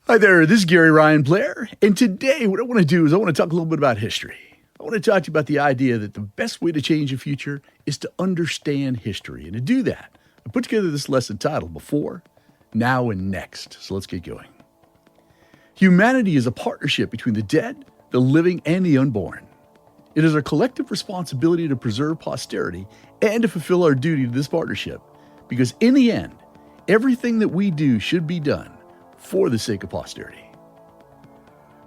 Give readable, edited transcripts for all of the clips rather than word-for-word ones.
Hi there, this is garyryanblair, and today what I want to do is I want to talk a little bit about history. I want to talk to you about the idea that the best way to change the future is to understand history. And to do that, I put together this lesson titled Before, Now, and Next. So let's get going. Humanity is a partnership between the dead, the living, and the unborn. It is our collective responsibility to preserve posterity and to fulfill our duty to this partnership, because in the end, everything that we do should be done for the sake of posterity.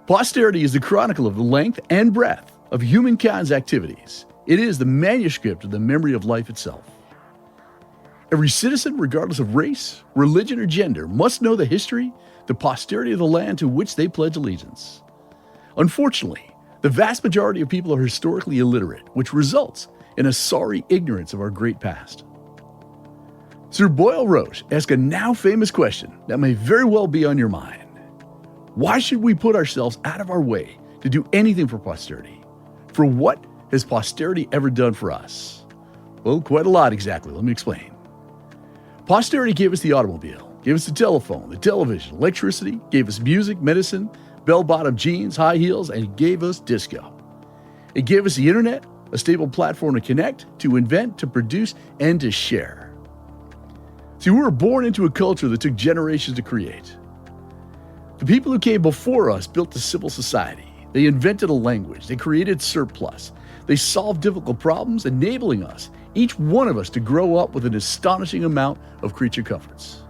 Posterity is the chronicle of the length and breadth of humankind's activities. It is the manuscript of the memory of life itself. Every citizen, regardless of race, religion, or gender, must know the history, the posterity of the land to which they pledge allegiance. Unfortunately, the vast majority of people are historically illiterate, which results in a sorry ignorance of our great past. Sir Boyle Roche asked a now famous question that may very well be on your mind. Why should we put ourselves out of our way to do anything for posterity? For what has posterity ever done for us? Well, quite a lot exactly. Let me explain. Posterity gave us the automobile, gave us the telephone, the television, electricity, gave us music, medicine, bell-bottom jeans, high heels, and it gave us disco. It gave us the internet, a stable platform to connect, to invent, to produce, and to share. See, we were born into a culture that took generations to create. The people who came before us built a civil society. They invented a language. They created surplus. They solved difficult problems, enabling us, each one of us, to grow up with an astonishing amount of creature comforts.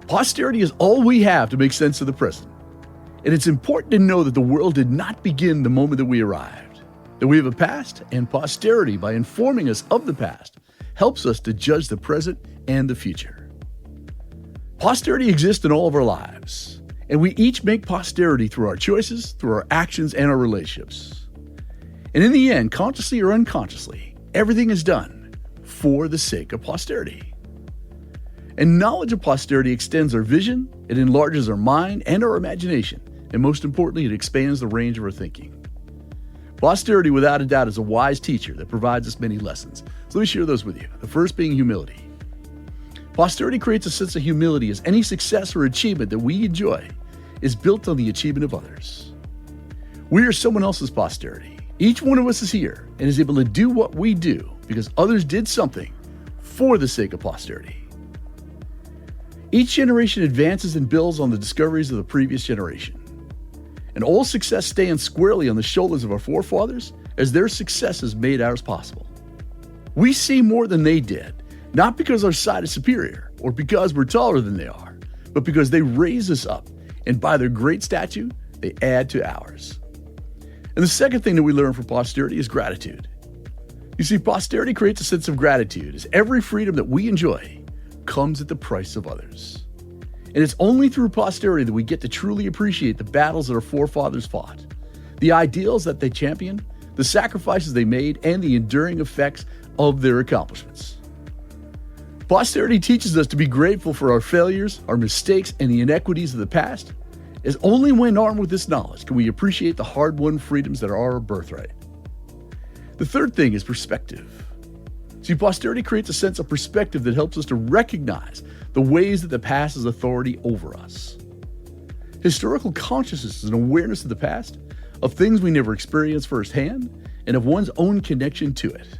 Posterity is all we have to make sense of the present. And it's important to know that the world did not begin the moment that we arrived. That we have a past, and posterity, by informing us of the past, helps us to judge the present and the future. Posterity exists in all of our lives, and we each make posterity through our choices, through our actions, and our relationships. And in the end, consciously or unconsciously, everything is done for the sake of posterity. And knowledge of posterity extends our vision, it enlarges our mind and our imagination, and most importantly, it expands the range of our thinking. Posterity, without a doubt, is a wise teacher that provides us many lessons. So let me share those with you. The first being humility. Posterity creates a sense of humility, as any success or achievement that we enjoy is built on the achievement of others. We are someone else's posterity. Each one of us is here and is able to do what we do because others did something for the sake of posterity. Each generation advances and builds on the discoveries of the previous generation. And all success stands squarely on the shoulders of our forefathers, as their successes made ours possible. We see more than they did, not because our side is superior or because we're taller than they are, but because they raise us up, and by their great stature, they add to ours. And the second thing that we learn from posterity is gratitude. You see, posterity creates a sense of gratitude, as every freedom that we enjoy comes at the price of others. And it's only through posterity that we get to truly appreciate the battles that our forefathers fought, the ideals that they championed, the sacrifices they made, and the enduring effects of their accomplishments. Posterity teaches us to be grateful for our failures, our mistakes, and the inequities of the past, as only when armed with this knowledge can we appreciate the hard-won freedoms that are our birthright. The third thing is perspective. See, posterity creates a sense of perspective that helps us to recognize the ways that the past has authority over us. Historical consciousness is an awareness of the past, of things we never experienced firsthand, and of one's own connection to it.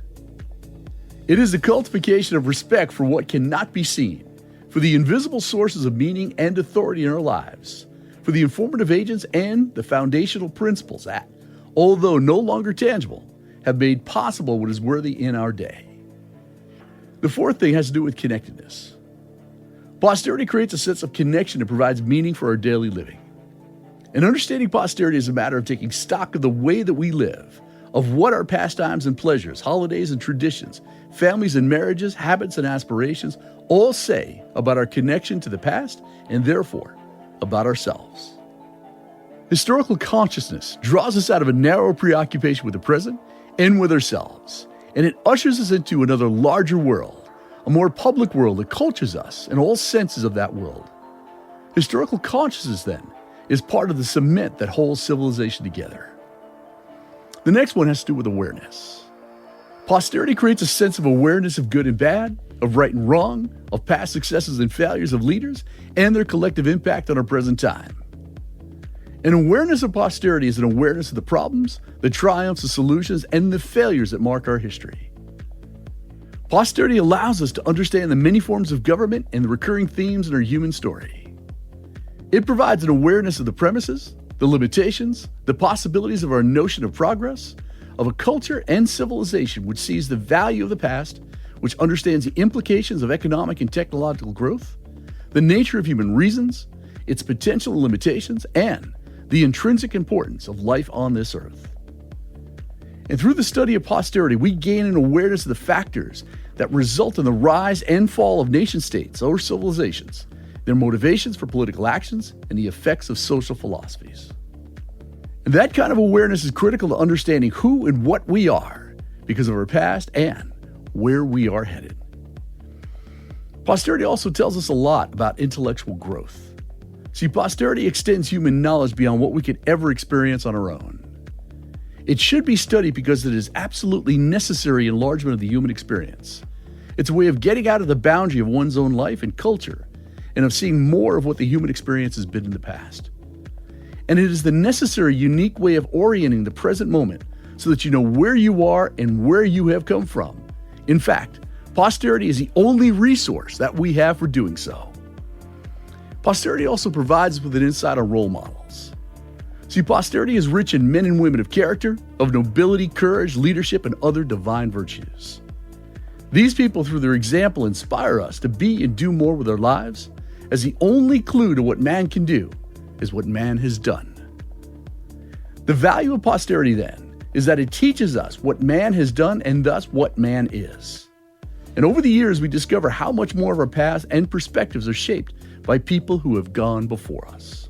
It is the cultivation of respect for what cannot be seen, for the invisible sources of meaning and authority in our lives, for the informative agents and the foundational principles that, although no longer tangible, have made possible what is worthy in our day. The fourth thing has to do with connectedness. Posterity creates a sense of connection that provides meaning for our daily living. And understanding posterity is a matter of taking stock of the way that we live, of what our pastimes and pleasures, holidays and traditions, families and marriages, habits and aspirations all say about our connection to the past and therefore about ourselves. Historical consciousness draws us out of a narrow preoccupation with the present and with ourselves, and it ushers us into another larger world, a more public world that cultures us in all senses of that world. Historical consciousness, then, is part of the cement that holds civilization together. The next one has to do with awareness. Posterity creates a sense of awareness of good and bad, of right and wrong, of past successes and failures of leaders, and their collective impact on our present time. An awareness of posterity is an awareness of the problems, the triumphs, the solutions, and the failures that mark our history. Posterity allows us to understand the many forms of government and the recurring themes in our human story. It provides an awareness of the premises, the limitations, the possibilities of our notion of progress, of a culture and civilization which sees the value of the past, which understands the implications of economic and technological growth, the nature of human reasons, its potential and limitations, and the intrinsic importance of life on this earth. And through the study of posterity, we gain an awareness of the factors that result in the rise and fall of nation-states or civilizations, their motivations for political actions, and the effects of social philosophies. And that kind of awareness is critical to understanding who and what we are because of our past and where we are headed. Posterity also tells us a lot about intellectual growth. See, posterity extends human knowledge beyond what we could ever experience on our own. It should be studied because it is absolutely necessary enlargement of the human experience. It's a way of getting out of the boundary of one's own life and culture, and of seeing more of what the human experience has been in the past. And it is the necessary, unique way of orienting the present moment so that you know where you are and where you have come from. In fact, posterity is the only resource that we have for doing so. Posterity also provides us with an insight on role models. See, posterity is rich in men and women of character, of nobility, courage, leadership, and other divine virtues. These people, through their example, inspire us to be and do more with our lives, as the only clue to what man can do is what man has done. The value of posterity, then, is that it teaches us what man has done and thus what man is. And over the years, we discover how much more of our past and perspectives are shaped by people who have gone before us.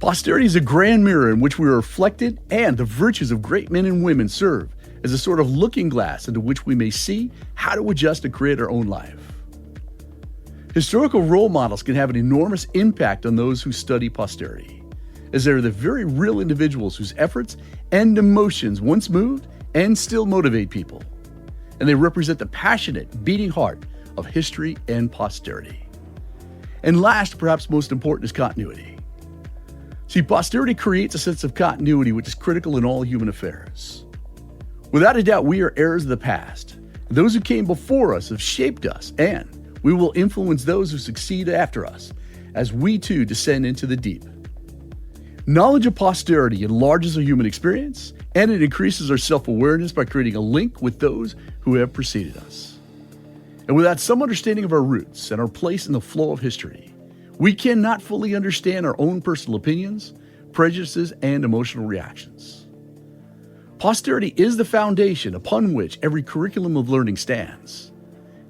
Posterity is a grand mirror in which we are reflected, and the virtues of great men and women serve as a sort of looking glass into which we may see how to adjust and create our own life. Historical role models can have an enormous impact on those who study posterity, as they are the very real individuals whose efforts and emotions once moved and still motivate people. And they represent the passionate, beating heart of history and posterity. And last, perhaps most important, is continuity. See, posterity creates a sense of continuity which is critical in all human affairs. Without a doubt, we are heirs of the past. Those who came before us have shaped us, and we will influence those who succeed after us as we too descend into the deep. Knowledge of posterity enlarges our human experience, and it increases our self-awareness by creating a link with those who have preceded us. And without some understanding of our roots and our place in the flow of history, we cannot fully understand our own personal opinions, prejudices, and emotional reactions. Posterity is the foundation upon which every curriculum of learning stands.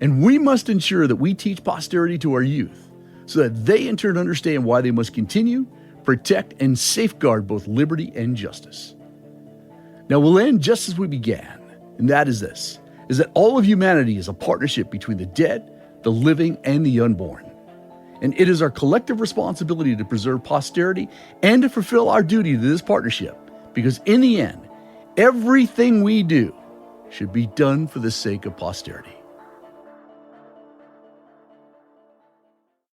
And we must ensure that we teach posterity to our youth so that they in turn understand why they must continue, protect, and safeguard both liberty and justice. Now we'll end just as we began, and that is this, is that all of humanity is a partnership between the dead, the living, and the unborn. And it is our collective responsibility to preserve posterity and to fulfill our duty to this partnership, because in the end, everything we do should be done for the sake of posterity.